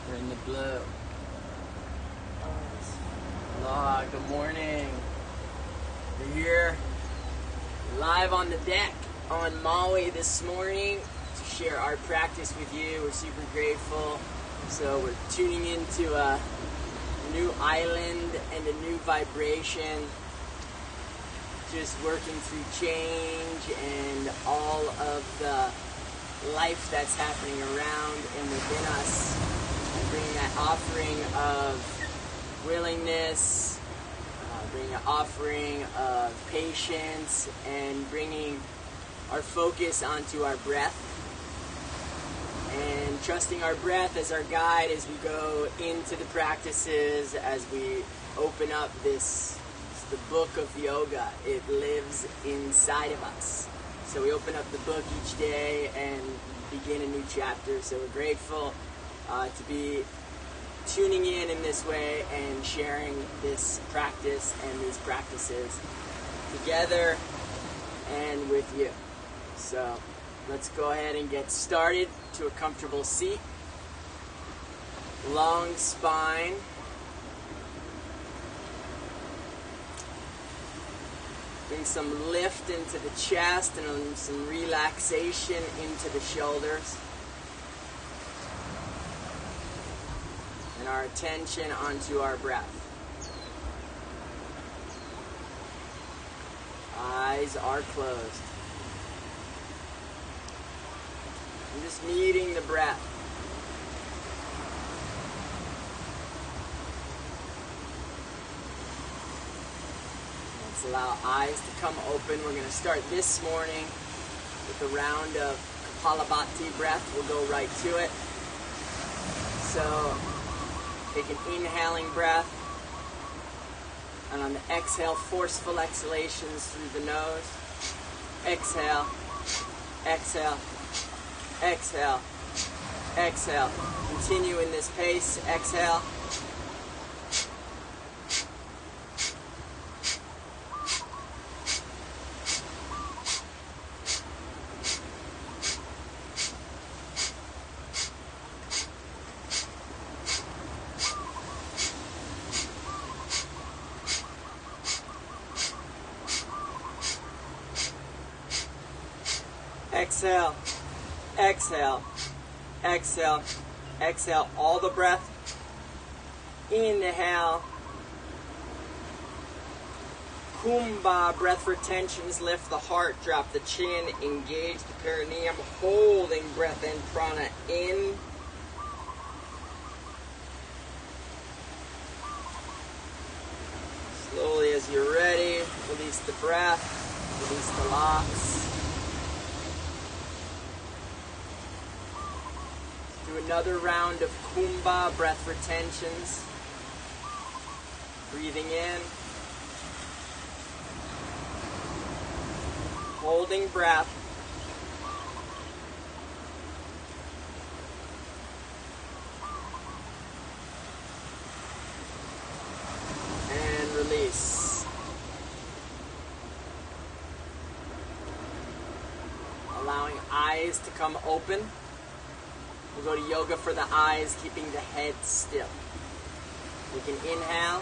We're in the blue. Aloha, good morning. We're here live on the deck on Maui this morning to share our practice with you. We're super grateful. So we're tuning into a new island and a new vibration. Just working through change and all of the life that's happening around and within us, and bringing that offering of willingness, bringing an offering of patience, and bringing our focus onto our breath and trusting our breath as our guide as we go into the practices, as we open up this, the book of yoga. It lives inside of us. So we open up the book each day and begin a new chapter. So we're grateful to be tuning in this way and sharing this practice and these practices together and with you. So let's go ahead and get started to a comfortable seat. Long spine. Bring some lift into the chest and some relaxation into the shoulders. And our attention onto our breath. Eyes are closed. I'm just meeting the breath. Allow eyes to come open. We're going to start this morning with a round of Kapalabhati breath. We'll go right to it. So take an inhaling breath, and on the exhale, forceful exhalations through the nose. Exhale, exhale, exhale, exhale. Continue in this pace. Exhale. Exhale, exhale, exhale, exhale, all the breath. Inhale. Kumbha, breath retentions, lift the heart, drop the chin, engage the perineum, holding breath and prana in. Slowly as you're ready, release the breath, release the locks. Do another round of Kumbha, breath retentions. Breathing in. Holding breath. And release. Allowing eyes to come open. We'll go to yoga for the eyes, keeping the head still. We can inhale.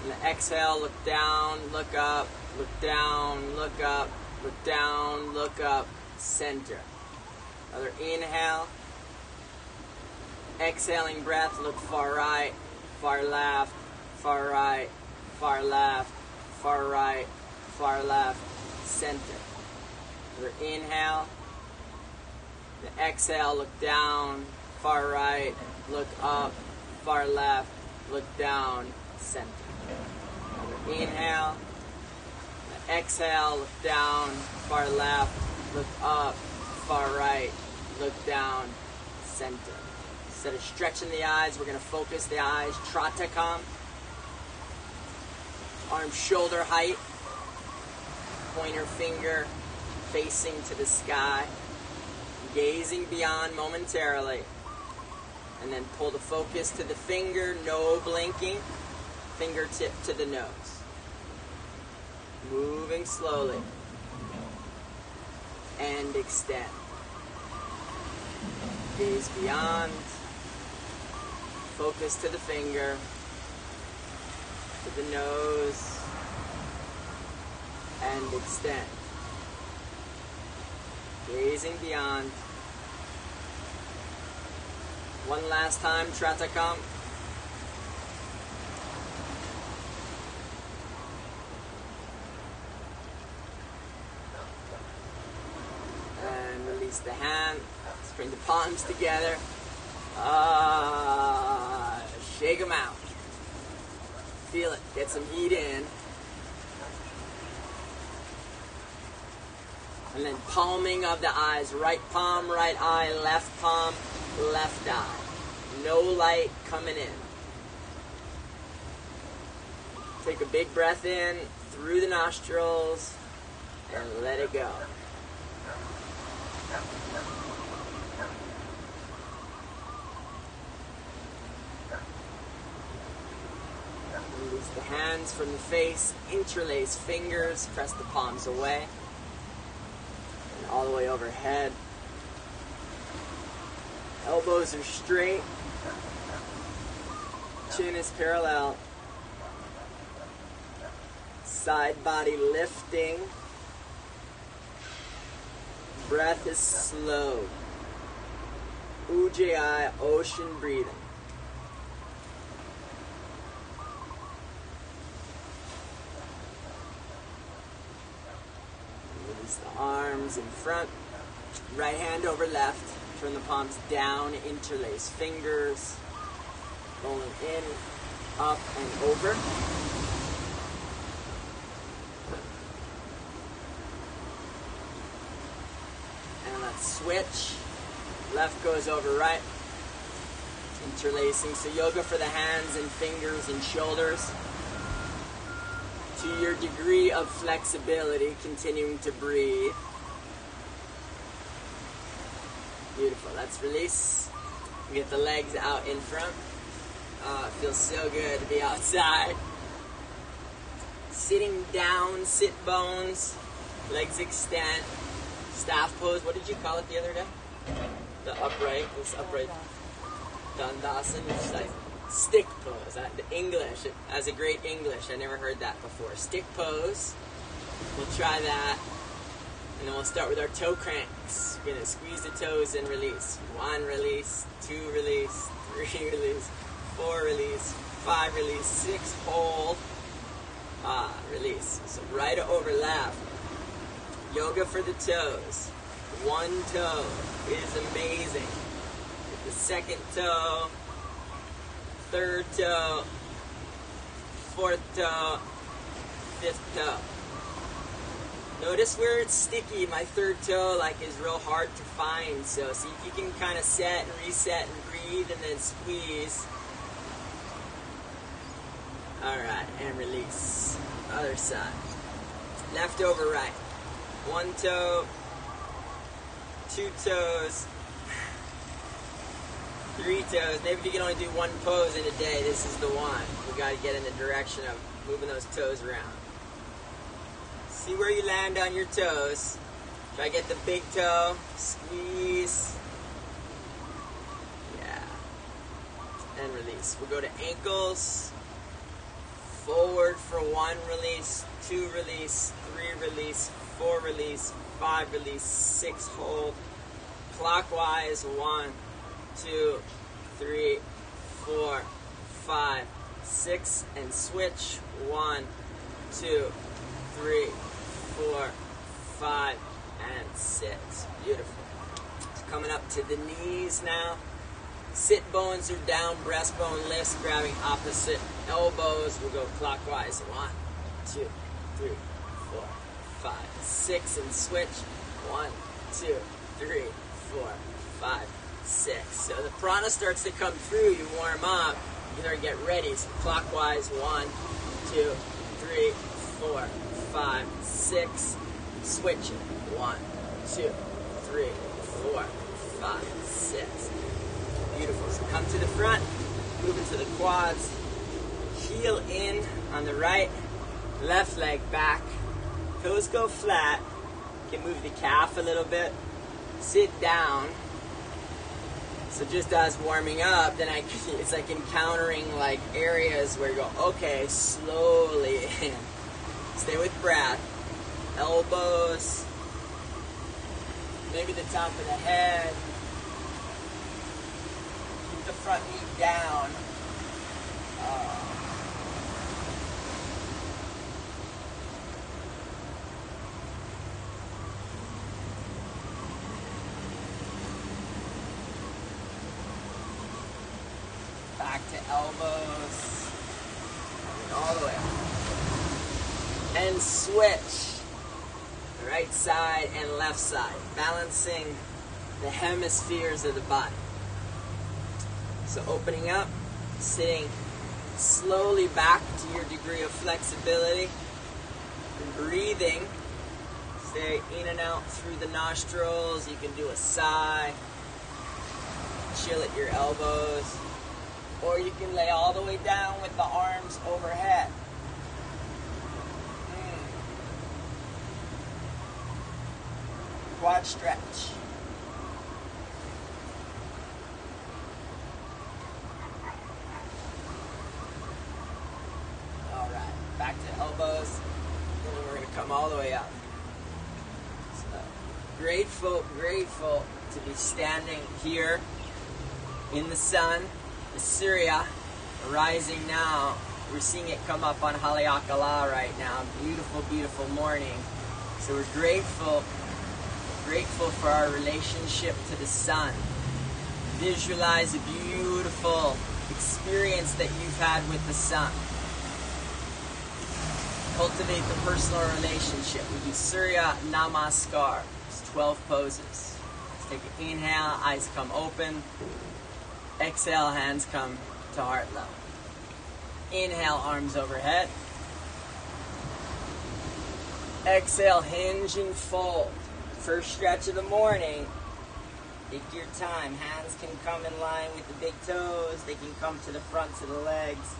And the exhale, look down, look up, look down, look up, look down, look up, center. Another inhale. Exhaling breath, look far right, far left, far right, far left, far right, far left, center. Another inhale. The exhale, look down, far right, look up, far left, look down, center. Another inhale. The exhale, look down, far left, look up, far right, look down, center. Instead of stretching the eyes, we're going to focus the eyes. Tratakam. Arm shoulder height. Pointer finger facing to the sky. Gazing beyond momentarily. And then pull the focus to the finger, no blinking. Fingertip to the nose. Moving slowly. And extend. Gaze beyond. focus to the finger, to the nose, and extend. Gazing beyond. One last time, Tratakam. And release the hand. Let's bring the palms together. Shake them out. Feel it. Get some heat in. And then palming of the eyes. Right palm, right eye, left palm, left eye. No light coming in. Take a big breath in through the nostrils and let it go. Release the hands from the face, interlace fingers, press the palms away. And all the way overhead. Elbows are straight. Chin is parallel. Side body lifting. Breath is slow. Ujjayi, ocean breathing. Release the arms in front. Right hand over left. Turn the palms down, interlace fingers. Going in, up, and over. And let's switch. Left goes over right. Interlacing. So yoga for the hands and fingers and shoulders. To your degree of flexibility, continuing to breathe. Beautiful. Let's release. Get the legs out in front. Oh, it feels so good to be outside. Sitting down, sit bones, legs extend. Staff pose. What did you call it the other day? The upright. This upright. Dandasana. It's like stick pose. The English. It has a great English. I never heard that before. Stick pose. We'll try that. And then we'll start with our toe cranks. We're going to squeeze the toes and release. 1 release, 2 release, 3 release, 4 release, 5 release, 6 hold. Release. So right over left. Yoga for the toes. 1 toe is amazing. Get the second toe, third toe, fourth toe, fifth toe. Notice where it's sticky. My third toe is real hard to find. So see if you can kind of set and reset and breathe and then squeeze. Alright, and release. Other side. Left over right. 1 toe, 2 toes, 3 toes. Maybe if you can only do 1 pose in a day, this is the one. We got to get in the direction of moving those toes around. See where you land on your toes. Try to get the big toe. Squeeze. Yeah. And release. We'll go to ankles. Forward for 1 release, 2 release, 3 release, 4 release, 5 release, 6 hold. Clockwise. 1, 2, 3, 4, 5, 6. And switch. 1, 2, 3, 4, 5, and 6. Beautiful. It's coming up to the knees now. Sit bones are down, breastbone lifts, grabbing opposite elbows. We'll go clockwise. 1, 2, 3, 4, 5, 6, and switch. 1, 2, 3, 4, 5, 6. So the prana starts to come through. You warm up. You better get ready. So clockwise. 1, 2, 3, 4, 5, 6. Switch it. 1, 2, 3, 4, 5, 6. Beautiful. So come to the front, move into the quads, heel in on the right, left leg back, toes go flat. You can move the calf a little bit, sit down, So just as warming up, then it's like encountering like areas where you go, okay, slowly in. Stay with breath. Elbows, maybe the top of the head. Keep the front knee down. Back to elbows, all the way up. And switch, right side and left side, balancing the hemispheres of the body. So opening up, sitting slowly back to your degree of flexibility, and breathing. Stay in and out through the nostrils. You can do a sigh, chill at your elbows. Or you can lay all the way down with the arms overhead. Quad stretch. All right, back to elbows. And then we're going to come all the way up. So, grateful to be standing here in the sun. The Surya rising now. We're seeing it come up on Haleakala right now. Beautiful, beautiful morning. So we're grateful for our relationship to the sun. Visualize a beautiful experience that you've had with the sun. Cultivate the personal relationship. We do Surya Namaskar. It's 12 poses. Let's take an inhale, eyes come open. Exhale, hands come to heart level. Inhale, arms overhead. Exhale, hinge and fold. First stretch of the morning. Take your time. Hands can come in line with the big toes. They can come to the fronts of the legs.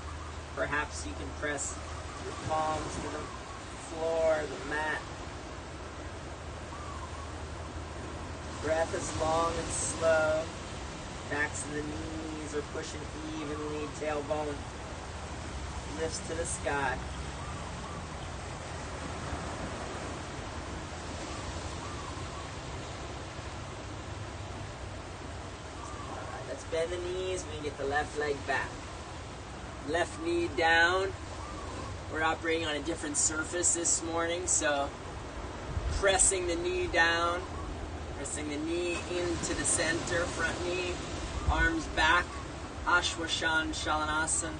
Perhaps you can press your palms to the floor, the mat. Breath is long and slow. Backs of the knees are pushing evenly. Tailbone lifts to the sky. Alright, let's bend the knees. We can get the left leg back. Left knee down. We're operating on a different surface this morning, so pressing the knee down. Pressing the knee into the center, front knee. Arms back, Ashwashan Shalanasana.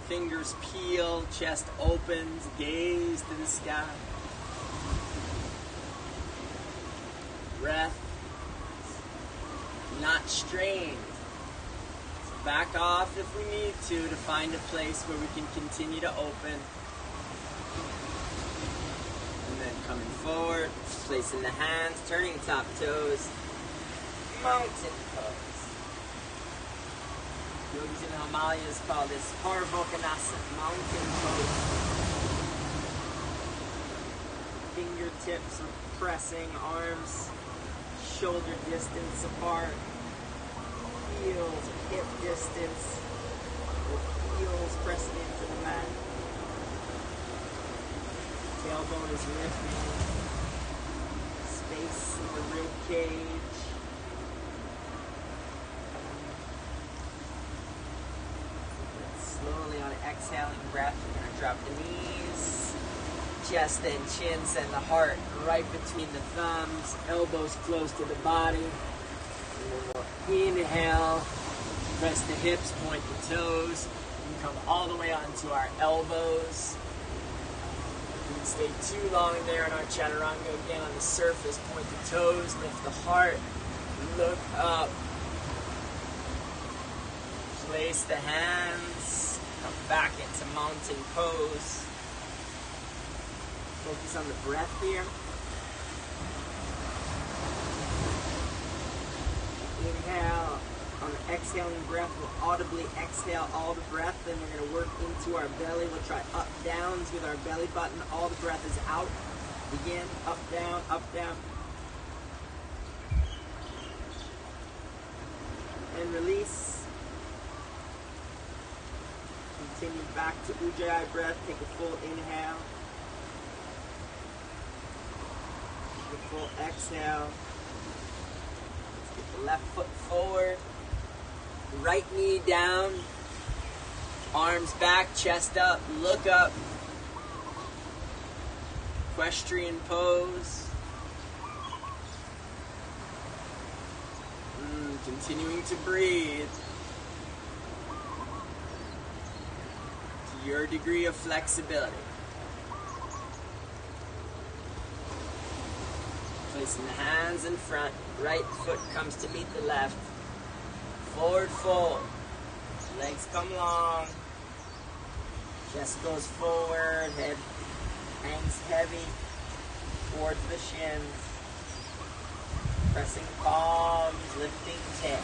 Fingers peel, chest opens, gaze to the sky. Breath, not strained. Back off if we need to find a place where we can continue to open. And then coming forward, placing the hands, turning top toes, mountain pose. Yogis in the Himalayas call this Parvokanasana, mountain pose. Fingertips are pressing, arms shoulder distance apart, heels hip distance, with heels pressing into the mat. Tailbone is lifting, space in the rib cage. Slowly on exhaling breath, we're going to drop the knees, chest and chin, send the heart right between the thumbs, elbows close to the body. And then we'll inhale, press the hips, point the toes, and come all the way onto our elbows. We can stay too long there in our chaturanga. Again, on the surface, point the toes, lift the heart, look up. Place the hands, come back into mountain pose. Focus on the breath here. Inhale. On the exhaling breath, we'll audibly exhale all the breath. Then we're going to work into our belly. We'll try up downs with our belly button. All the breath is out. Begin up, down, up, down. and release. Continue back to Ujjayi breath. Take a full inhale. Take a full exhale. Let's get the left foot forward. Right knee down. Arms back, chest up, look up. Equestrian pose. Continuing to breathe to your degree of flexibility. Placing the hands in front, right foot comes to meet the left. Forward fold. Legs come long. Chest goes forward, head hangs heavy towards the shins. Pressing palms, lifting tail.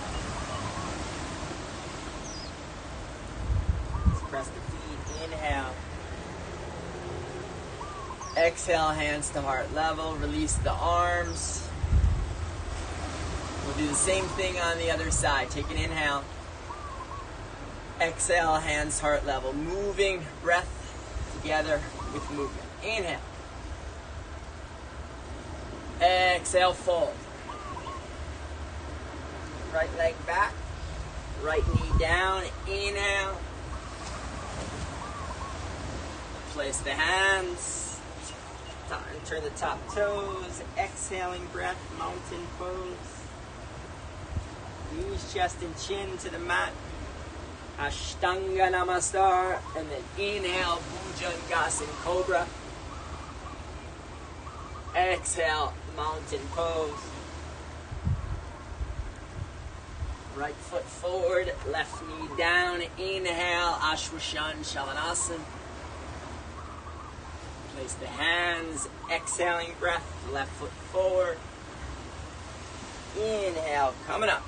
Let's press the feet, inhale. Exhale, hands to heart level, release the arms. We'll do the same thing on the other side. Take an inhale. Exhale, hands heart level. Moving breath together with movement. Inhale. Exhale, fold. Right leg back, right knee down, inhale. Place the hands, turn the top toes, exhaling breath, mountain pose. Knees, chest, and chin to the mat. Ashtanga Namaskar, and then inhale, Bhujangasana Cobra. Exhale, mountain pose. Right foot forward, left knee down. Inhale, Ashwashan Shavanasana. Place the hands, exhaling breath, left foot forward. Inhale, coming up.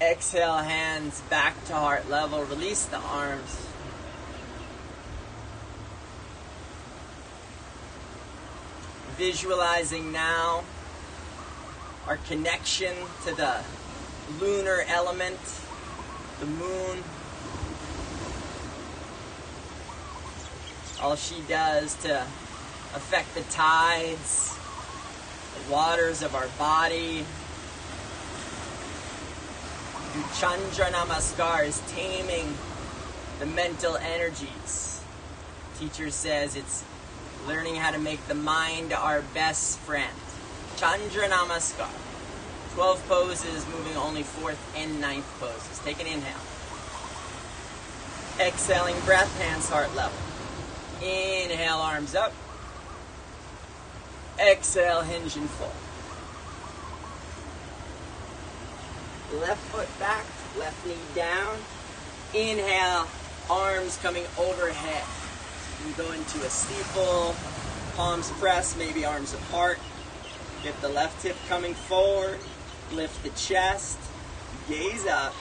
Exhale, hands back to heart level. Release the arms. Visualizing now our connection to the lunar element, the moon. All she does to affect the tides, the waters of our body. Do Chandra Namaskar is taming the mental energies. Teacher says it's learning how to make the mind our best friend. Chandra Namaskar. 12 poses, moving only 4th and 9th poses. Take an inhale. Exhaling breath, hands heart level. Inhale, arms up. Exhale, hinge and fold. Left foot back, left knee down. Inhale, arms coming overhead. You go into a steeple, palms pressed, maybe arms apart. Get the left hip coming forward, lift the chest, gaze up,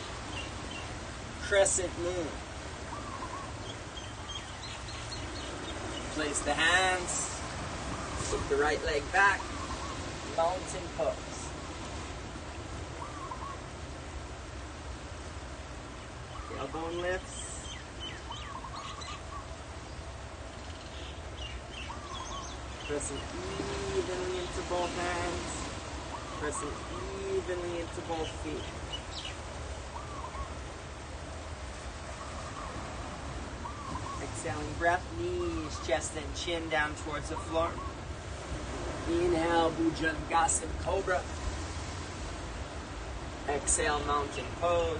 crescent moon. Place the hands, flip the right leg back, mountain pose. Tailbone lifts. Pressing evenly into both hands. Pressing evenly into both feet. Exhaling breath, knees, chest, and chin down towards the floor. Inhale, Bhujangasana Cobra. Exhale, mountain pose.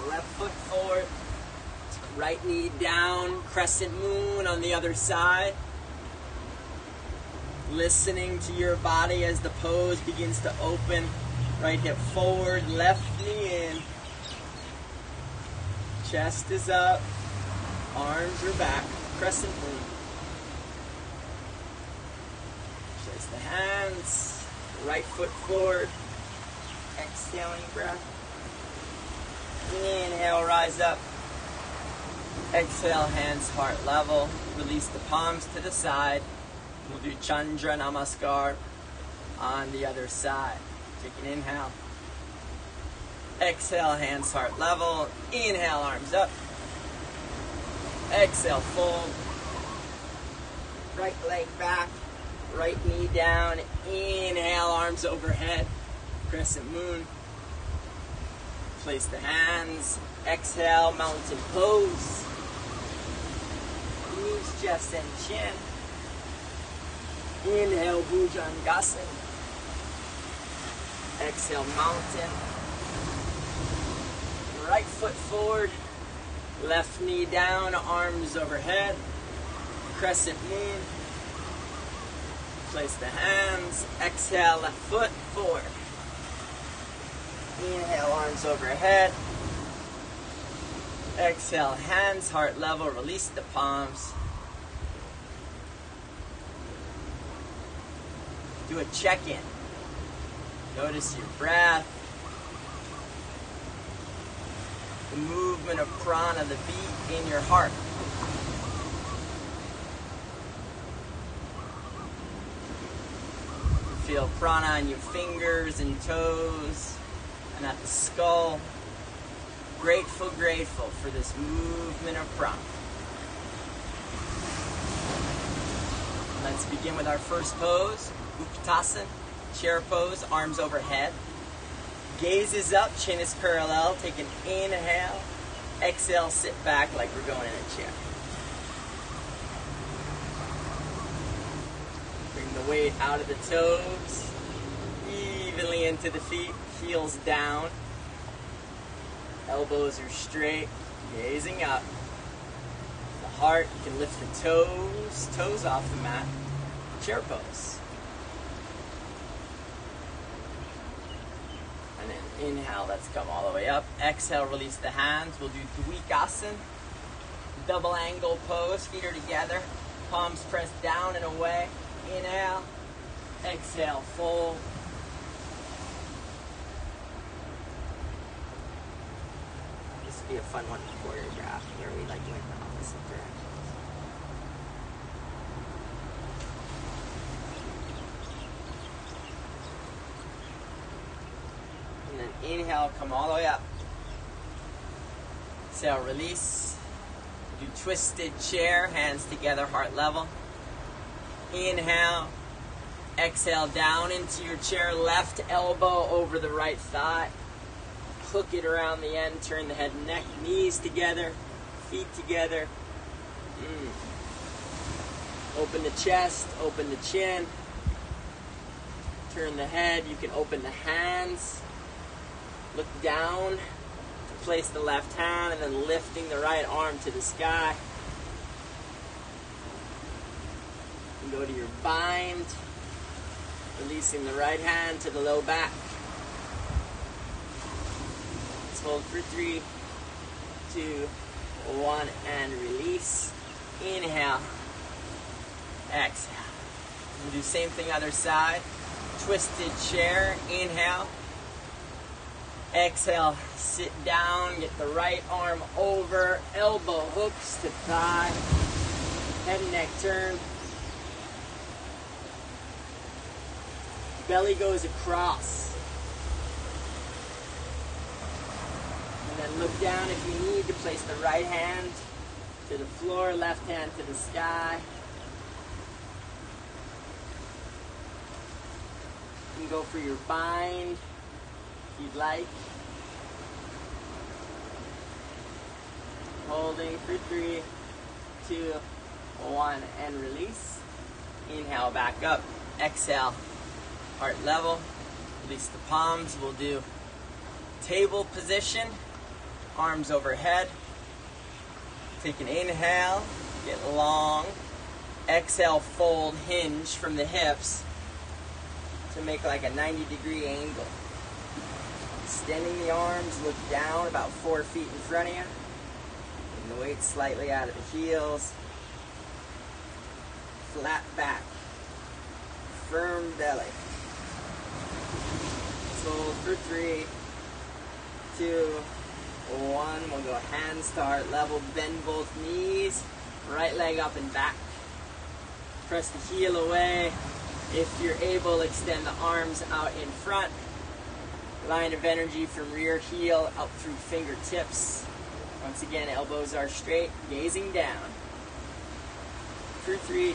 Left foot forward. Right knee down, crescent moon on the other side. Listening to your body as the pose begins to open. Right hip forward, left knee in. Chest is up, arms are back, crescent moon. Place the hands, right foot forward. Exhaling breath. Inhale, rise up. Exhale, hands heart level. Release the palms to the side. We'll do Chandra Namaskar on the other side. Take an inhale. Exhale, hands heart level. Inhale, arms up. Exhale, fold. Right leg back. Right knee down. Inhale, arms overhead. Crescent moon. Place the hands. Exhale, mountain pose. Knees, chest, and chin. Inhale, Bhujangasana. Exhale, mountain. Right foot forward. Left knee down, arms overhead. Crescent moon. Place the hands. Exhale, left foot forward. Inhale, arms overhead. Exhale, hands heart level. Release the palms. Do a check-in. Notice your breath. The movement of prana, the beat in your heart. Feel prana on your fingers and toes and at the skull. Grateful, grateful for this movement of prana. Let's begin with our first pose, Uttanasana, chair pose, arms overhead. Gaze is up, chin is parallel. Take an inhale. Exhale, sit back like we're going in a chair. Bring the weight out of the toes, evenly into the feet, heels down. Elbows are straight, gazing up. The heart, you can lift the toes off the mat. Chair pose. And then inhale, let's come all the way up. Exhale, release the hands. We'll do Dvikasana. Double angle pose, feet are together. Palms pressed down and away. Inhale. Exhale, fold. This would be a fun one to choreograph where we like doing the opposite direction. And then inhale, come all the way up. Exhale, release. Do twisted chair, hands together, heart level. Inhale. Exhale, down into your chair, left elbow over the right thigh. Hook it around the end, turn the head and neck, knees together, feet together. Open the chest, open the chin. Turn the head, you can open the hands. Look down to place the left hand and then lifting the right arm to the sky. You can go to your bind, releasing the right hand to the low back. Let's hold for 3, 2, 1, and release. Inhale, exhale. We'll do same thing other side. Twisted chair, inhale. Exhale, sit down, get the right arm over, elbow hooks to thigh, head and neck turn. Belly goes across. And then look down if you need to place the right hand to the floor, left hand to the sky. You can go for your bind if you'd like. Holding for 3, 2, 1, and release. Inhale, back up. Exhale, heart level. Release the palms. We'll do table position, arms overhead. Take an inhale, get long. Exhale, fold, hinge from the hips to make like a 90-degree angle. Extending the arms, look down about 4 feet in front of you. Bring the weight slightly out of the heels. Flat back. Firm belly. Hold for 3, 2, 1. We'll go hands to heart level. Bend both knees. Right leg up and back. Press the heel away. If you're able, extend the arms out in front. line of energy from rear heel up through fingertips. Once again, elbows are straight, gazing down. For 3,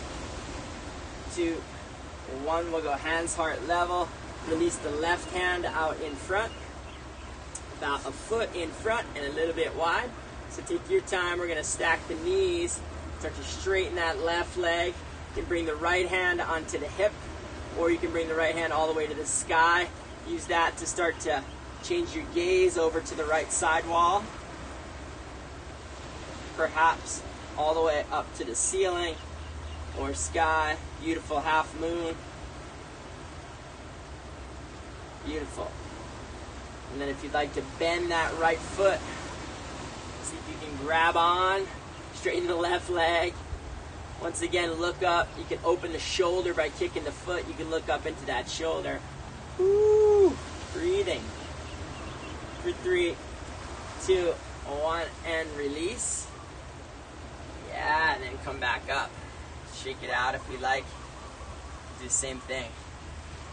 2, 1, we'll go hands heart level. Release the left hand out in front, about a foot in front and a little bit wide. So take your time. We're going to stack the knees, start to straighten that left leg. You can bring the right hand onto the hip, or you can bring the right hand all the way to the sky. Use that to start to change your gaze over to the right side wall. Perhaps all the way up to the ceiling or sky. Beautiful half moon. Beautiful. And then if you'd like to bend that right foot, see if you can grab on, straighten the left leg. Once again, look up. You can open the shoulder by kicking the foot. You can look up into that shoulder. Woo! Breathing. For 3, 2, 1, and release. Yeah, and then come back up. Shake it out if you like. Do the same thing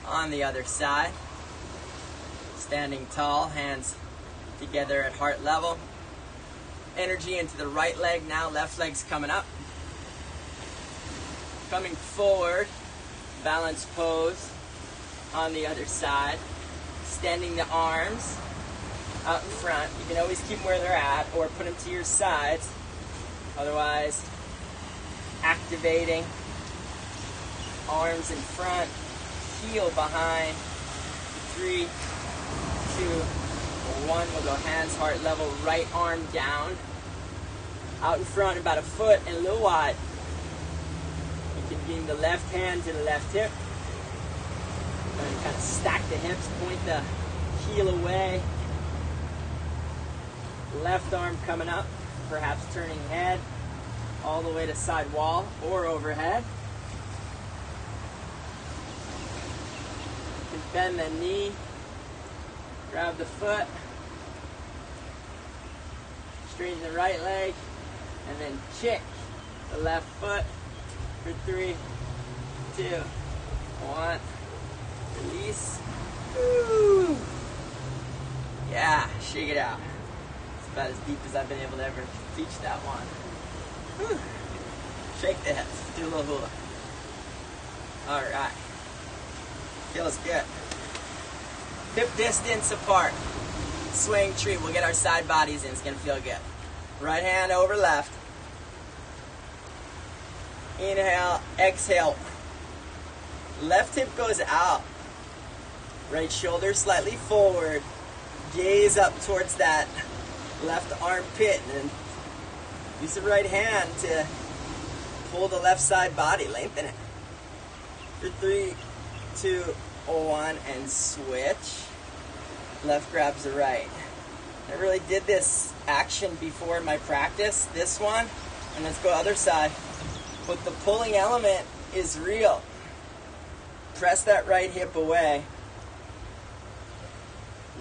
on the other side. Standing tall, hands together at heart level. Energy into the right leg now, left leg's coming up. Coming forward, balance pose on the other side. Extending the arms out in front. You can always keep them where they're at or put them to your sides. Otherwise, activating arms in front, heel behind. 3, 2, 1. We'll go hands heart level, right arm down. Out in front about a foot and a little wide. You can bring the left hand to the left hip. And kind of stack the hips, point the heel away. Left arm coming up, perhaps turning head all the way to side wall or overhead. You can bend the knee, grab the foot, straighten the right leg, and then kick the left foot for 3, 2, 1. Release. Woo! Yeah, shake it out. It's about as deep as I've been able to ever teach that one. Whew. Shake the hips. Do a little hula. Alright. Feels good. Hip distance apart. Swing tree. We'll get our side bodies in. It's going to feel good. Right hand over left. Inhale. Exhale. Left hip goes out. Right shoulder slightly forward. Gaze up towards that left armpit. And then use the right hand to pull the left side body. Lengthen it. For 3, 2, 1, and switch. Left grabs the right. I really did this action before in my practice. This one. And let's go other side. But the pulling element is real. Press that right hip away.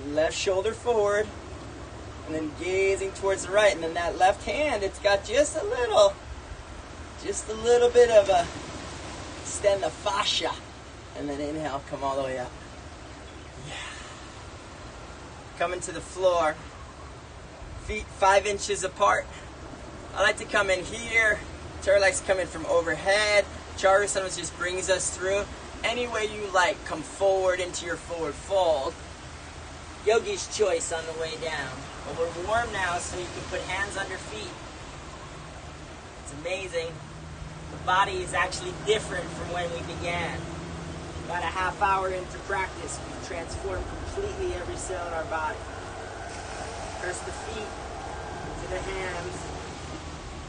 Left shoulder forward. And then gazing towards the right. And then that left hand, it's got just a little bit of a extend the fascia. And then inhale, come all the way up. Yeah. Coming to the floor. Feet 5 inches apart. I like to come in here. Terra likes to come in from overhead. Charu sometimes just brings us through. Any way you like, come forward into your forward fold. Yogi's choice on the way down. But we're warm now, so you can put hands under feet. It's amazing. The body is actually different from when we began. About a half hour into practice, we've transformed completely every cell in our body. First the feet, to the hands,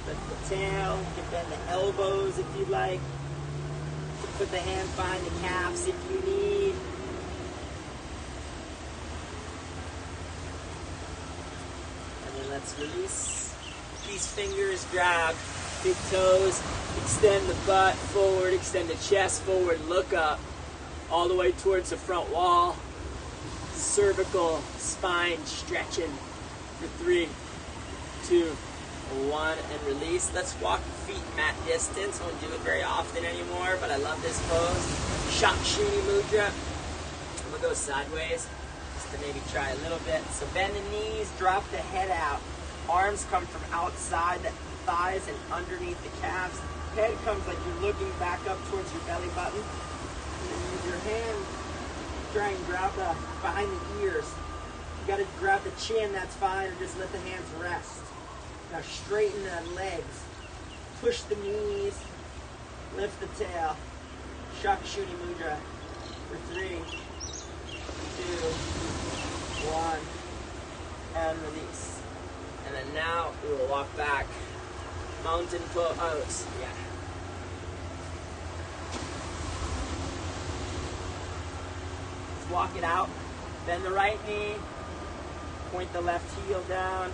lift the tail, you can bend the elbows if you'd like. You can put the hand behind the calves if you need. And then let's release. These fingers grab big toes, extend the butt forward, extend the chest forward, look up, all the way towards the front wall. Cervical spine stretching for 3, 2, 1, and release. Let's walk feet mat distance. I don't do it very often anymore, but I love this pose. Shakshini Mudra. We'll go sideways. Just to maybe try a little bit. So bend the knees, drop the head out. Arms come from outside the thighs and underneath the calves. Head comes like you're looking back up towards your belly button. And then use your hand, try and grab behind the ears. You gotta grab the chin, that's fine, or just let the hands rest. Now straighten the legs. Push the knees, lift the tail. Shakshuni Mudra for 3, 2, 1, and release. And then now we will walk back. Mountain pose. Yeah. Let's walk it out. Bend the right knee. Point the left heel down.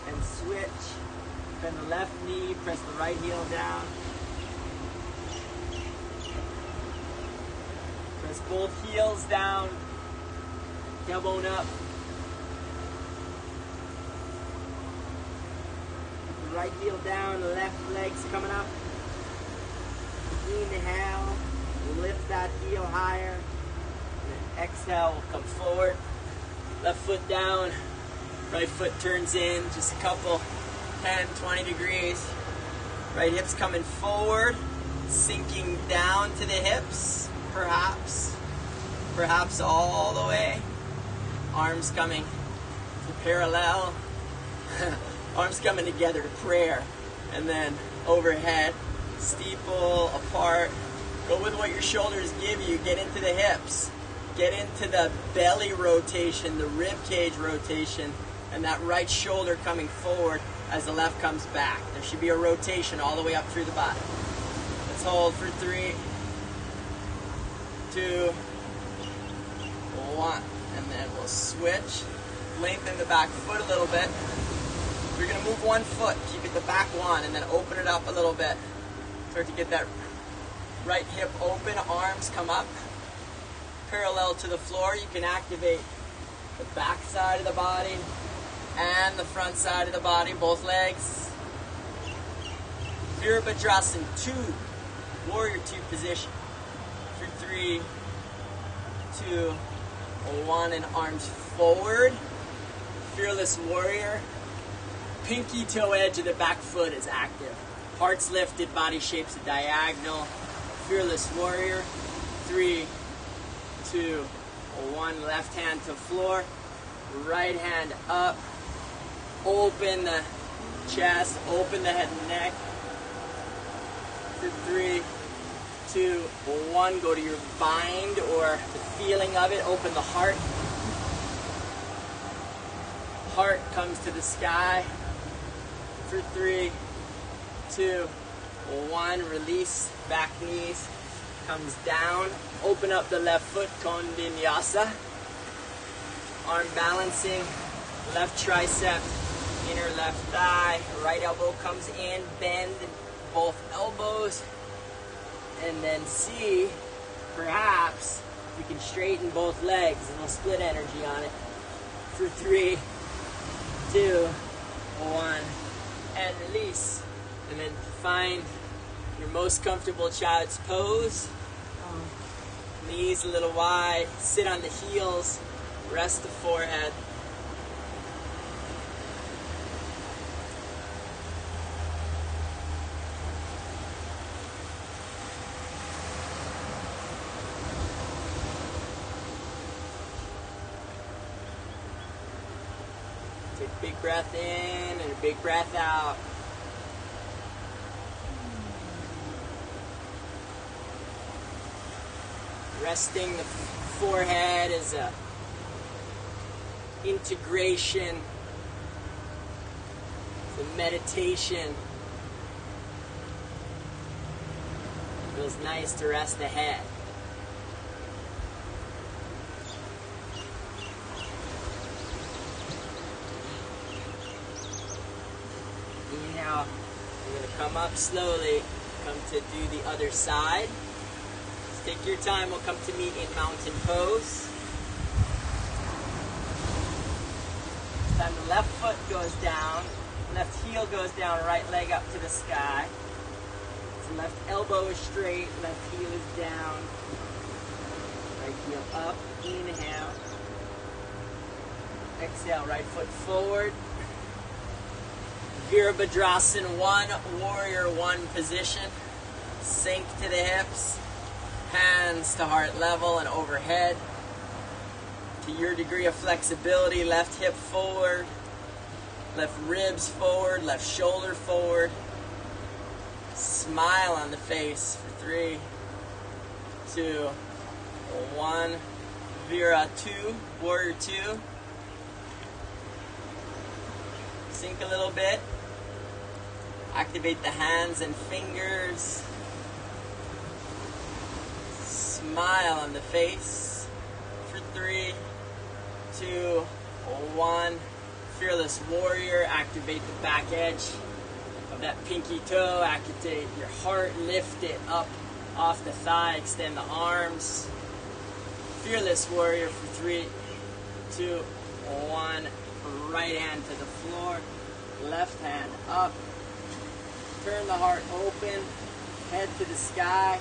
And switch. Bend the left knee. Press the right heel down. Press both heels down. Tailbone up. Right heel down, left leg's coming up. Inhale, lift that heel higher. And then exhale, we'll come forward. Left foot down, right foot turns in, just a couple, 10, 20 degrees. Right hip's coming forward, sinking down to the hips, perhaps all the way. Arms coming to parallel. Arms coming together to prayer, and then overhead, steeple, apart. Go with what your shoulders give you. Get into the hips. Get into the belly rotation, the rib cage rotation, and that right shoulder coming forward as the left comes back. There should be a rotation all the way up through the body. Let's hold for 3, 2, 1, and then we'll switch. Lengthen the back foot a little bit. You're going to move one foot, keep it the back one, and then open it up a little bit. Start to get that right hip open, arms come up, parallel to the floor. You can activate the back side of the body and the front side of the body, both legs. Virabhadrasana 2, Warrior 2 position. For 3, 2, 1, and arms forward. Fearless Warrior. Pinky toe edge of the back foot is active. Heart's lifted, body shapes a diagonal. Fearless Warrior. 3, 2, 1. Left hand to floor. Right hand up. Open the chest. Open the head and neck. For 3, 2, 1. Go to your bind or the feeling of it. Open the heart. Heart comes to the sky. For 3, 2, 1. Release. Back knees comes down. Open up the left foot, Kondinyasa. Arm balancing. Left tricep, inner left thigh. Right elbow comes in. Bend both elbows. And then see, perhaps, we can straighten both legs. And we'll split energy on it. For 3, 2, 1. And release. And then find your most comfortable child's pose. Knees a little wide. Sit on the heels. Rest the forehead. Take a big breath in and a big breath out. Resting the forehead is a integration, it's a meditation. It feels nice to rest the head. Now we're going to come up slowly, come to do the other side. Take your time, we'll come to meet in mountain pose. This time the left foot goes down, left heel goes down, right leg up to the sky. So left elbow is straight, left heel is down. Right Heel up, inhale. Exhale, right foot forward. Virabhadrasana 1, warrior 1 position. Sink to the hips, hands to heart level and overhead. To your degree of flexibility, left hip forward, left ribs forward, left shoulder forward. Smile on the face for 3, 2, 1. Vira 2, warrior 2. Sink a little bit. Activate the hands and fingers. Smile on the face for 3, 2, 1. Fearless warrior. Activate the back edge of that pinky toe. Activate your heart. Lift it up off the thigh. Extend the arms. Fearless warrior for 3, 2, 1. Right hand to the floor. Left hand up. Turn the heart open. Head to the sky.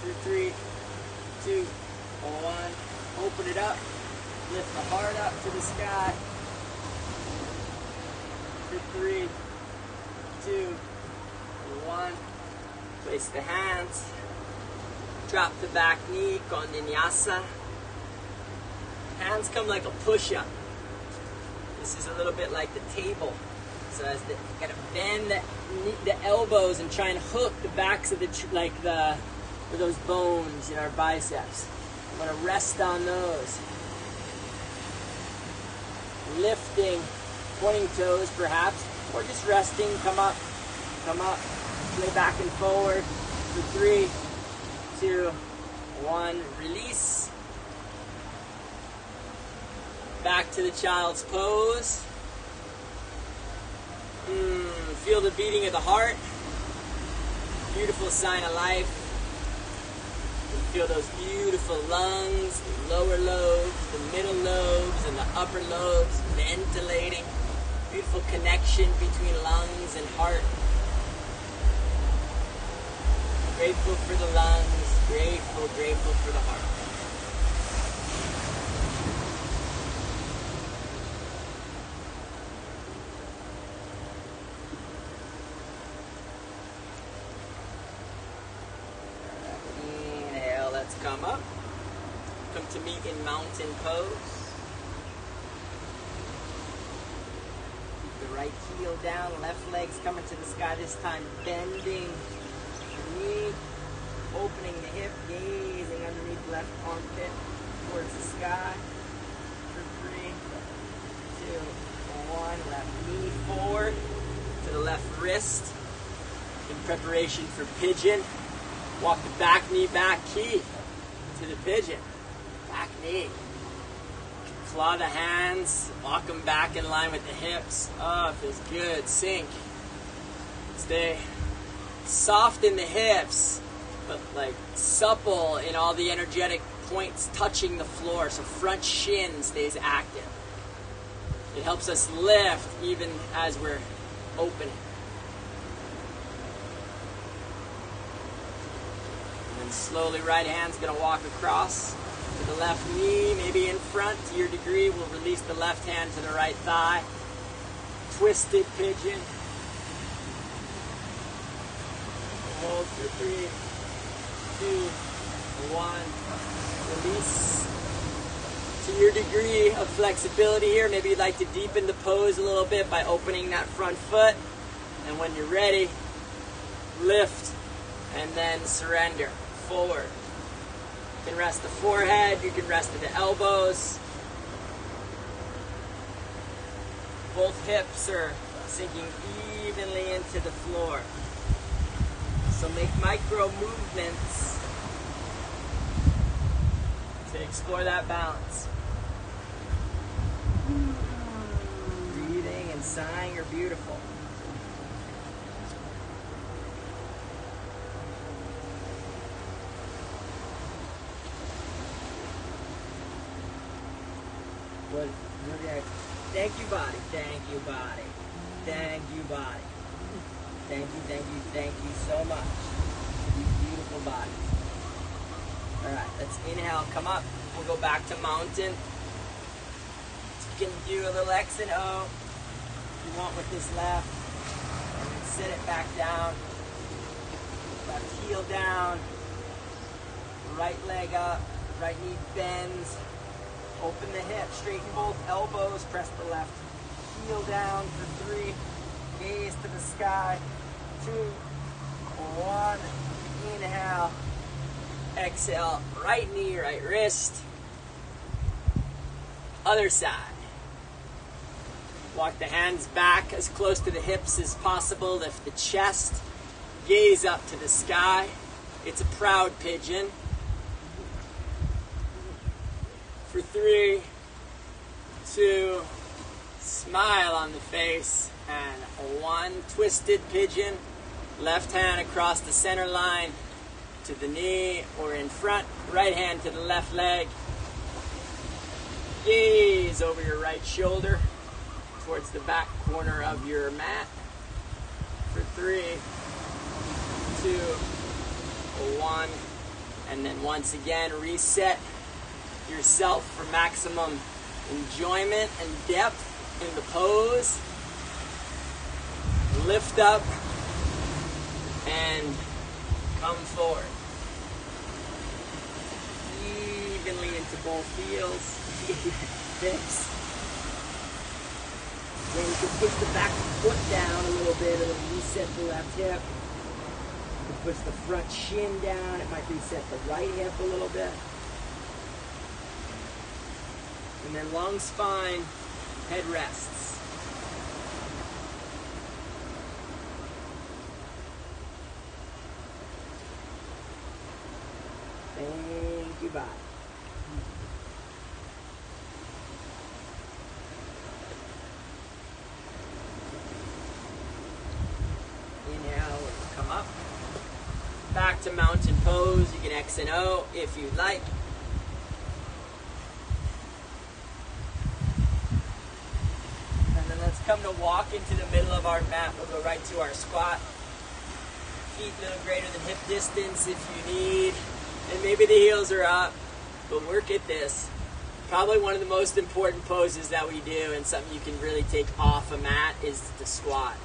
For 3, 2, 1. Open it up. Lift the heart up to the sky. For 3, 2, 1. Place the hands. Drop the back knee, Kondinyasa. Hands come like a push-up. This is a little bit like the table. So as you gotta bend the elbows and try and hook the backs of for those bones in our biceps. I'm gonna rest on those. Lifting, pointing toes perhaps, or just resting. Come up, play back and forward for 3, 2, 1. Release. Back to the child's pose. Feel the beating of the heart. Beautiful sign of life. Feel those beautiful lungs, the lower lobes, the middle lobes, and the upper lobes ventilating. Beautiful connection between lungs and heart. Grateful for the lungs, grateful for the heart. Come up. Come to meet in mountain pose. Keep the right heel down, left leg's coming to the sky this time, bending the knee, opening the hip, gazing underneath left armpit towards the sky. For 3, 2, 1. Left knee forward to the left wrist in preparation for pigeon. Walk the back knee back, key to the pigeon. Back knee. Claw the hands. Walk them back in line with the hips. Oh, it feels good. Sink. Stay soft in the hips, but like supple in all the energetic points touching the floor. So front shin stays active. It helps us lift even as we're opening. And slowly, right hand's going to walk across to the left knee, maybe in front to your degree. We'll release the left hand to the right thigh. Twisted pigeon. Hold for 3, 2, 1. Release. To your degree of flexibility here, maybe you'd like to deepen the pose a little bit by opening that front foot. And when you're ready, lift and then surrender. Forward. You can rest the forehead, you can rest at the elbows. Both hips are sinking evenly into the floor. So make micro movements to explore that balance. Breathing and sighing are beautiful. Thank you, body. Thank you, body. Thank you, body. Thank you so much. You beautiful body. All right, let's inhale, come up. We'll go back to mountain. You can do a little X and O if you want with this left. And then sit it back down. Left heel down. Right leg up. Right knee bends. Open the hip. Straighten both elbows. Press the left heel down for 3. Gaze to the sky. 2, 1. Inhale. Exhale. Right knee, right wrist. Other side. Walk the hands back as close to the hips as possible. Lift the chest. Gaze up to the sky. It's a proud pigeon. For 3, 2, smile on the face, and 1, twisted pigeon. Left hand across the center line to the knee or in front. Right hand to the left leg. Gaze over your right shoulder towards the back corner of your mat. For 3, 2, 1, and then once again reset yourself for maximum enjoyment and depth in the pose. Lift up and come forward. Evenly into both heels. Hips. Then you can push the back foot down a little bit. It'll reset the left hip. You can push the front shin down. It might reset the right hip a little bit. And then long spine, head rests. Thank you, bye. Inhale, come up. Back to mountain pose. You can X and O if you'd like. Let's come to walk into the middle of our mat. We'll go right to our squat. Feet a little greater than hip distance if you need. And maybe the heels are up, but work at this. Probably one of the most important poses that we do, and something you can really take off a mat, is the squat.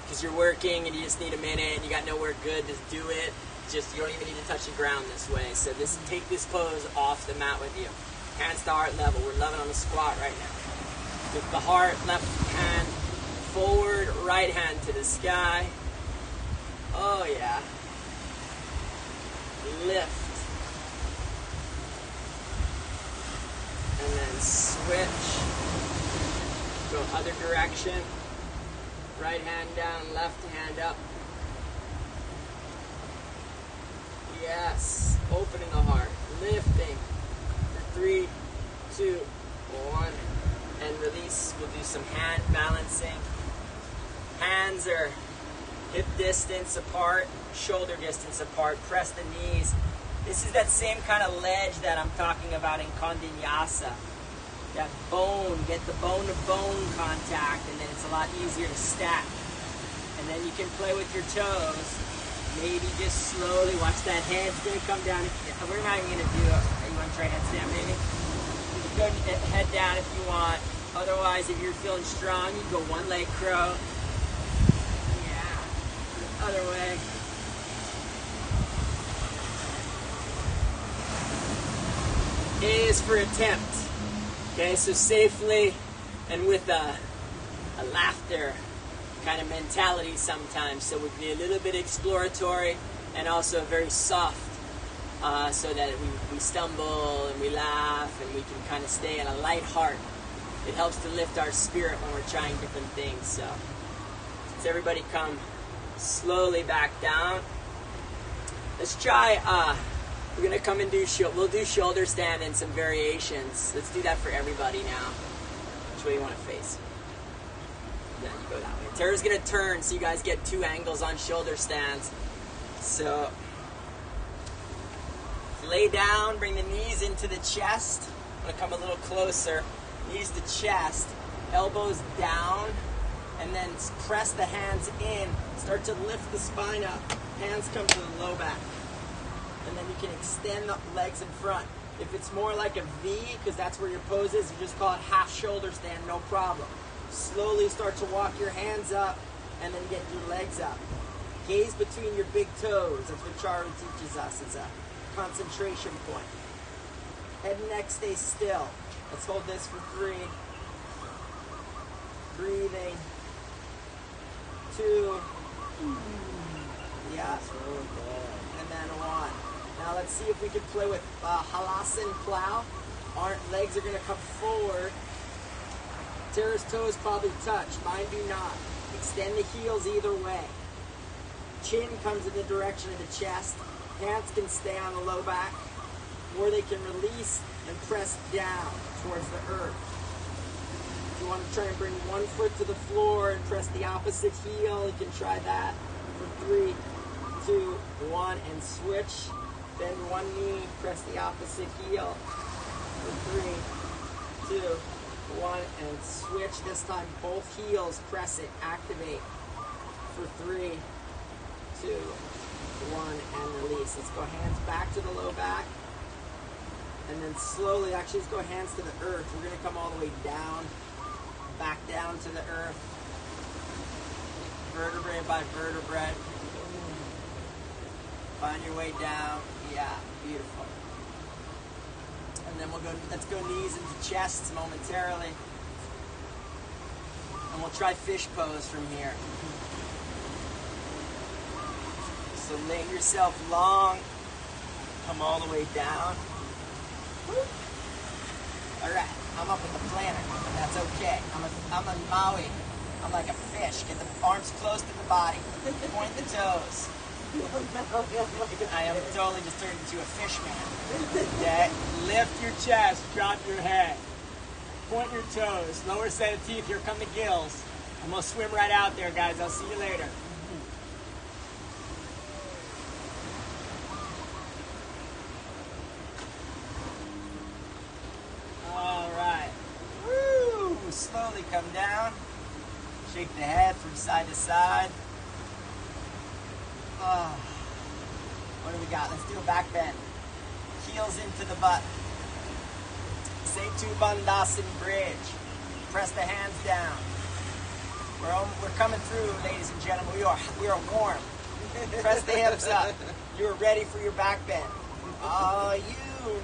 Because you're working and you just need a minute and you got nowhere good to do it. Just, you don't even need to touch the ground this way. So take this pose off the mat with you. Hands to heart level. We're loving on the squat right now. With the heart, left hand forward, right hand to the sky. Oh yeah. Lift. And then switch. Go other direction. Right hand down, left hand up. Yes. Opening the heart. Lifting. 3, 2, 1. And release. We'll do some hand balancing. Hands are hip distance apart, shoulder distance apart. Press the knees. This is that same kind of ledge that I'm talking about in Kondinyasa. That bone, get the bone-to-bone contact, and then it's a lot easier to stack. And then you can play with your toes. Maybe just slowly watch that head. It's going to come down. We're not even going to do it. You want to try headstand maybe? Go head down if you want. Otherwise, if you're feeling strong, you go one leg crow. Yeah. Other way. A is for attempt. Okay, so safely and with a laughter kind of mentality sometimes. So we'd be a little bit exploratory and also very soft. So that we stumble and we laugh and we can kind of stay in a light heart. It helps to lift our spirit when we're trying different things. So let's everybody come slowly back down. Let's try, we're going to come and we'll do shoulder stand and some variations. Let's do that for everybody now. Which way you want to face? Then you go that way. Tara's going to turn so you guys get 2 angles on shoulder stands. So lay down, bring the knees into the chest. I'm going to come a little closer. Knees to chest, elbows down, and then press the hands in. Start to lift the spine up. Hands come to the low back. and then you can extend the legs in front. If it's more like a V, because that's where your pose is, you just call it half shoulder stand, no problem. Slowly start to walk your hands up, and then get your legs up. Gaze between your big toes. That's what Charlie teaches us. It's a concentration point. Head and neck stay still. Let's hold this for 3. Breathing. 2. Yeah. And then 1. Now let's see if we can play with Halasan plow. Our legs are going to come forward. Tara's toes probably touch. Mine do not. Extend the heels either way. Chin comes in the direction of the chest. Hands can stay on the low back, or they can release and press down towards the earth. If you want to try and bring one foot to the floor and press the opposite heel, you can try that for 3, 2, 1, and switch. Bend one knee, press the opposite heel for 3, 2, 1, and switch. This time both heels, press it, activate for 3, 2, 1, and release. Let's go hands back to the low back. And then slowly, actually let's go hands to the earth. We're going to come all the way down, back down to the earth. Vertebrae by vertebrae. Find your way down. Yeah, beautiful. And then let's go knees into chests momentarily. And we'll try fish pose from here. So lay yourself long, come all the way down. All right, I'm up with the planner, but that's okay. I'm a Maui. I'm like a fish. Get the arms close to the body. Point the toes. I am totally just turned into a fish man. Okay? Lift your chest, drop your head. Point your toes. Lower set of teeth. Here come the gills. I'm going to swim right out there, guys. I'll see you later. Slowly come down, shake the head from side to side. What do we got? Let's do a back bend. Heels into the butt. Setu Bandhasan bridge. Press the hands down. We're coming through, ladies and gentlemen. We are warm. Press the hips up. You are ready for your back bend. Are you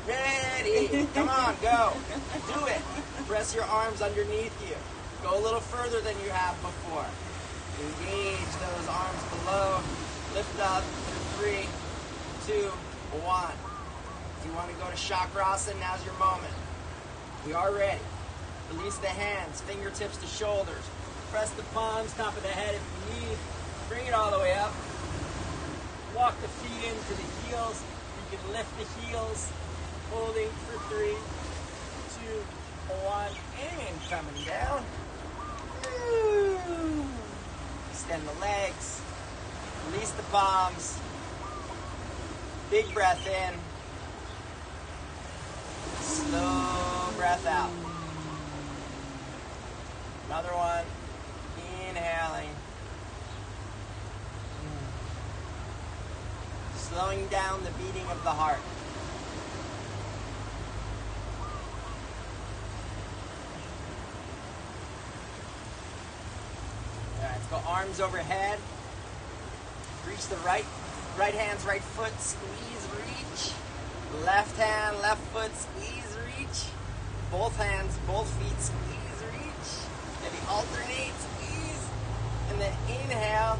ready? Come on, go. Do it. Press your arms underneath you. Go a little further than you have before. Engage those arms below. Lift up for 3, 2, 1. If you want to go to Chakrasana, now's your moment. We are ready. Release the hands, fingertips to shoulders. Press the palms, top of the head if you need. Bring it all the way up. Walk the feet into the heels. You can lift the heels. Holding for 3, 2, 1, and coming down. Extend the legs. Release the palms. Big breath in. Slow breath out. Another one. Inhaling. Slowing down the beating of the heart. Let's go arms overhead. Reach the right hand's right foot, squeeze, reach. Left hand, left foot, squeeze, reach. Both hands, both feet, squeeze, reach. Maybe alternate, squeeze. And then inhale.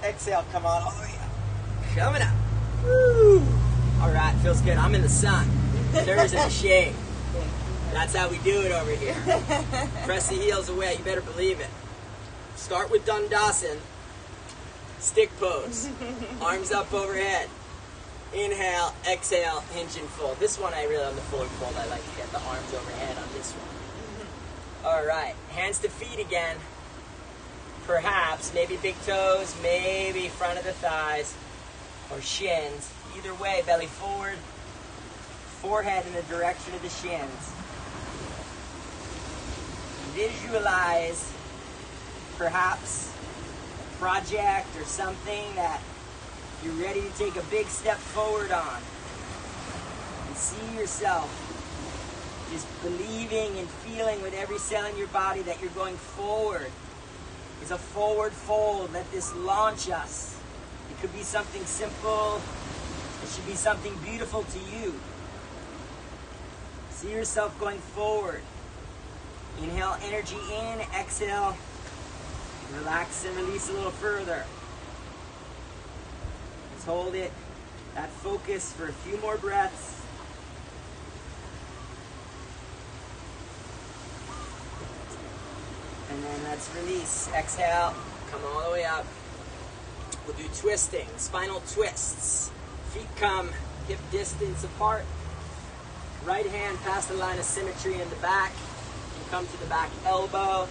Exhale, come on all the way up. Coming up. Woo! All right, feels good. I'm in the sun. There's in the shade. That's how we do it over here. Press the heels away. You better believe it. Start with Dandasana, stick pose, arms up overhead, inhale, exhale, hinge and fold. This one I really, on the fuller fold, I like to get the arms overhead on this one. All right, hands to feet again, perhaps, maybe big toes, maybe front of the thighs, or shins. Either way, belly forward, forehead in the direction of the shins. Visualize perhaps a project or something that you're ready to take a big step forward on. And see yourself just believing and feeling with every cell in your body that you're going forward. It's a forward fold. Let this launch us. It could be something simple. It should be something beautiful to you. See yourself going forward. Inhale energy in, exhale. Relax and release a little further. Let's hold it, that focus for a few more breaths. And then let's release. Exhale, come all the way up. We'll do twisting, spinal twists. Feet come hip distance apart. Right hand past the line of symmetry in the back. You come to the back elbow.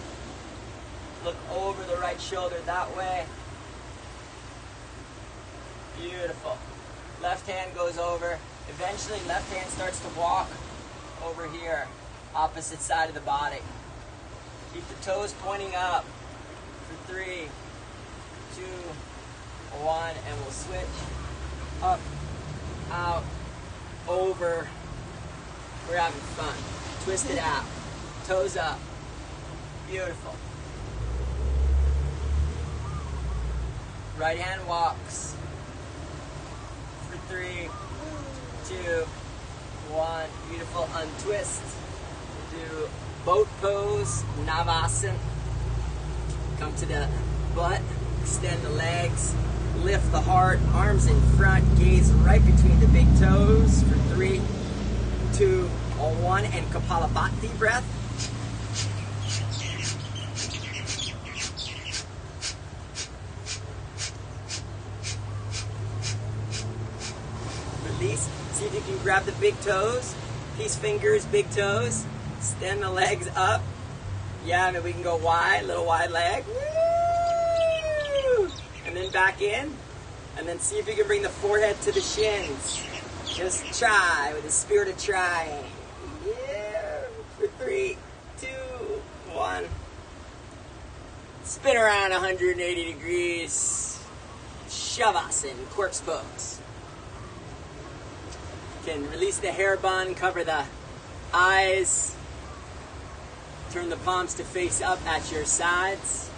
Look over the right shoulder that way. Beautiful. Left hand goes over. Eventually, left hand starts to walk over here, opposite side of the body. Keep the toes pointing up for 3, 2, 1, and we'll switch. Up, out, over. We're having fun. Twist it out. Toes up. Beautiful. Right hand walks. For 3, 2, 1. Beautiful. Untwist. Do boat pose, Navasana. Come to the butt. Extend the legs. Lift the heart. Arms in front. Gaze right between the big toes. For 3, 2, 1. And Kapalabhati breath. Release. See if you can grab the big toes. Peace fingers, big toes. Extend the legs up. Yeah, and then we can go wide, little wide leg. Woo! And then back in. And then see if you can bring the forehead to the shins. Just try with the spirit of trying. Yeah. For 3, 2, 1. Spin around 180 degrees. Shavasana, corpse pose. Can release the hair bun, cover the eyes. Turn the palms to face up at your sides.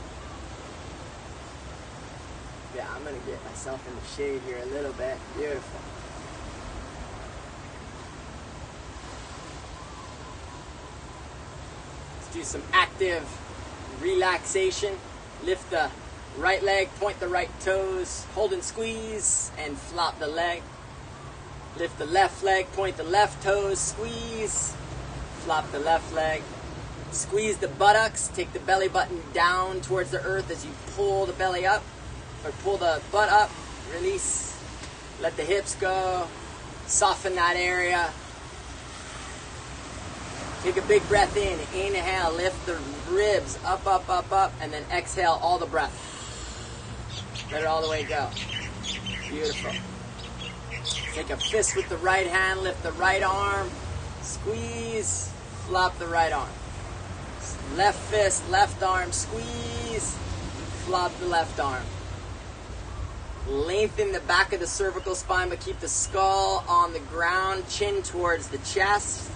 Yeah, I'm going to get myself in the shade here a little bit. Beautiful. Let's do some active relaxation. Lift the right leg, point the right toes, hold and squeeze, and flop the leg. Lift the left leg, point the left toes, squeeze, flop the left leg. Squeeze the buttocks, take the belly button down towards the earth as you pull the belly up, or pull the butt up, release. Let the hips go, soften that area. Take a big breath in, inhale, lift the ribs up, up, up, up, and then exhale all the breath. Let it all the way go. Beautiful. Take a fist with the right hand, lift the right arm, squeeze, flop the right arm. Left fist, left arm, squeeze, flop the left arm. Lengthen the back of the cervical spine, but keep the skull on the ground, chin towards the chest.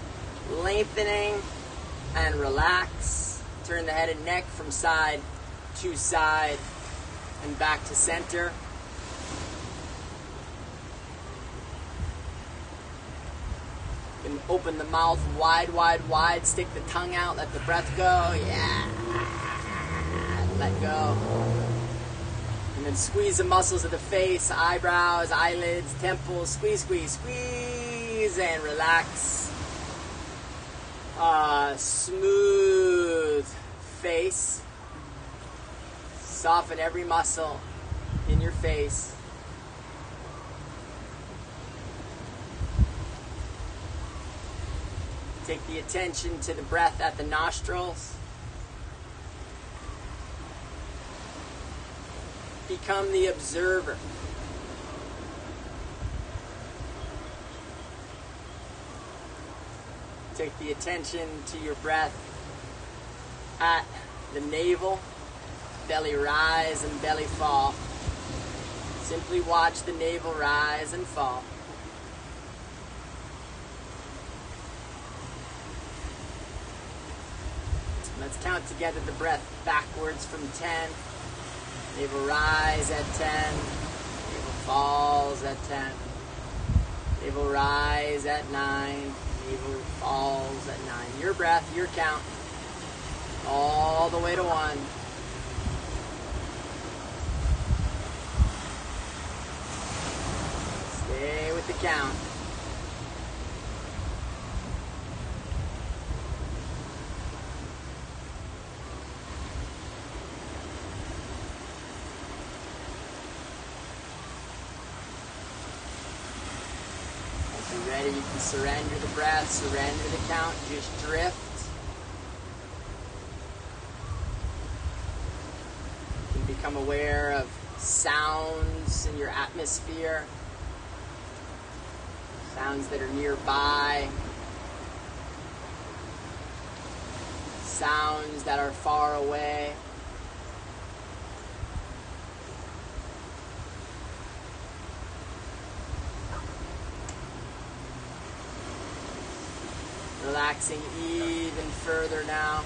Lengthening and relax. Turn the head and neck from side to side and back to center. And open the mouth wide, wide, wide. Stick the tongue out. Let the breath go. Yeah. Let go. And then squeeze the muscles of the face, eyebrows, eyelids, temples. Squeeze, squeeze, squeeze. And relax. Smooth face. Soften every muscle in your face. Take the attention to the breath at the nostrils. Become the observer. Take the attention to your breath at the navel. Belly rise and belly fall. Simply watch the navel rise and fall. Let's count together the breath backwards from 10. Navel rise at 10. Navel falls at 10. Navel rise at 9. Navel falls at 9. Your breath, your count. All the way to 1. Stay with the count. As you're ready, you can surrender the breath, surrender the count, just drift. You can become aware of sounds in your atmosphere. Sounds that are nearby, sounds that are far away. Relaxing even further now.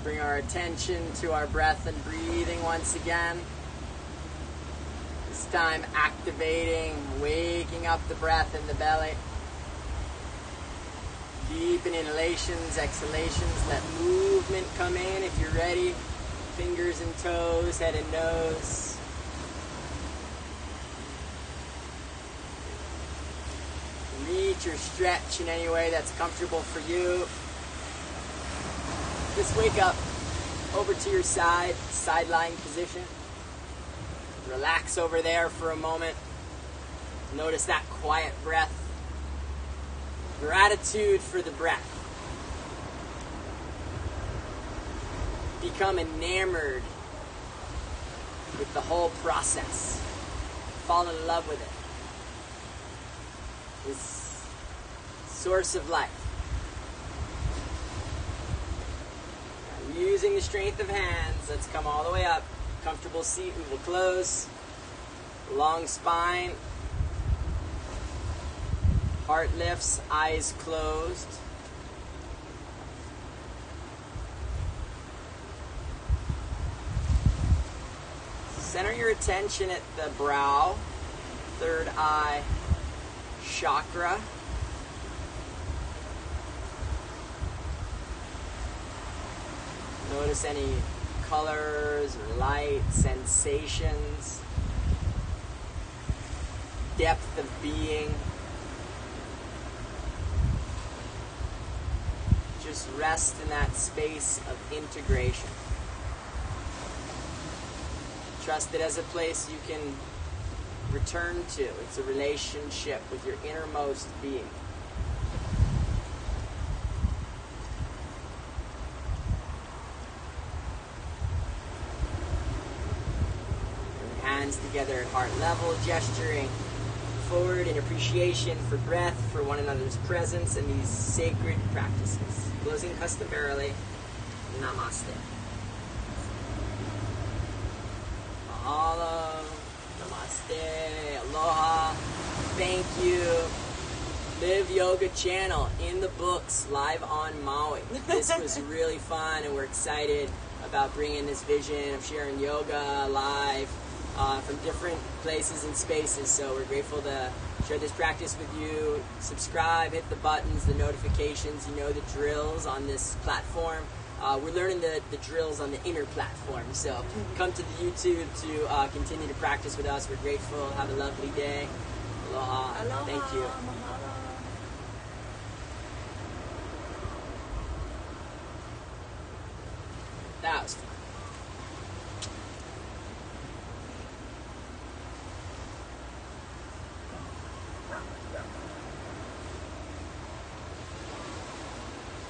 Bring our attention to our breath and breathing once again. This time activating, waking up the breath in the belly. Deep in inhalations, exhalations. Let movement come in if you're ready. Fingers and toes, head and nose. Reach or stretch in any way that's comfortable for you. Just wake up over to your side, side lying position. Relax over there for a moment. Notice that quiet breath. Gratitude for the breath. Become enamored with the whole process. Fall in love with it. This source of life. Using the strength of hands, let's come all the way up. Comfortable seat, we will close. Long spine. Heart lifts, eyes closed. Center your attention at the brow, third eye chakra. Notice any colors or light, sensations, depth of being. Just rest in that space of integration. Trust it as a place you can return to. It's a relationship with your innermost being. Hands together at heart level, gesturing forward in appreciation for breath, for one another's presence, and these sacred practices. Closing customarily, namaste. Mahalo, namaste, aloha, thank you. Live Yoga channel in the books, live on Maui. This was really fun, and we're excited about bringing this vision of sharing yoga live from different places and spaces. So we're grateful to share this practice with you. Subscribe, hit the buttons, the notifications. You know the drills on this platform. We're learning the drills on the inner platform. So come to the YouTube to continue to practice with us. We're grateful. Have a lovely day. Aloha. Aloha. Thank you. Mahalo. That was fun.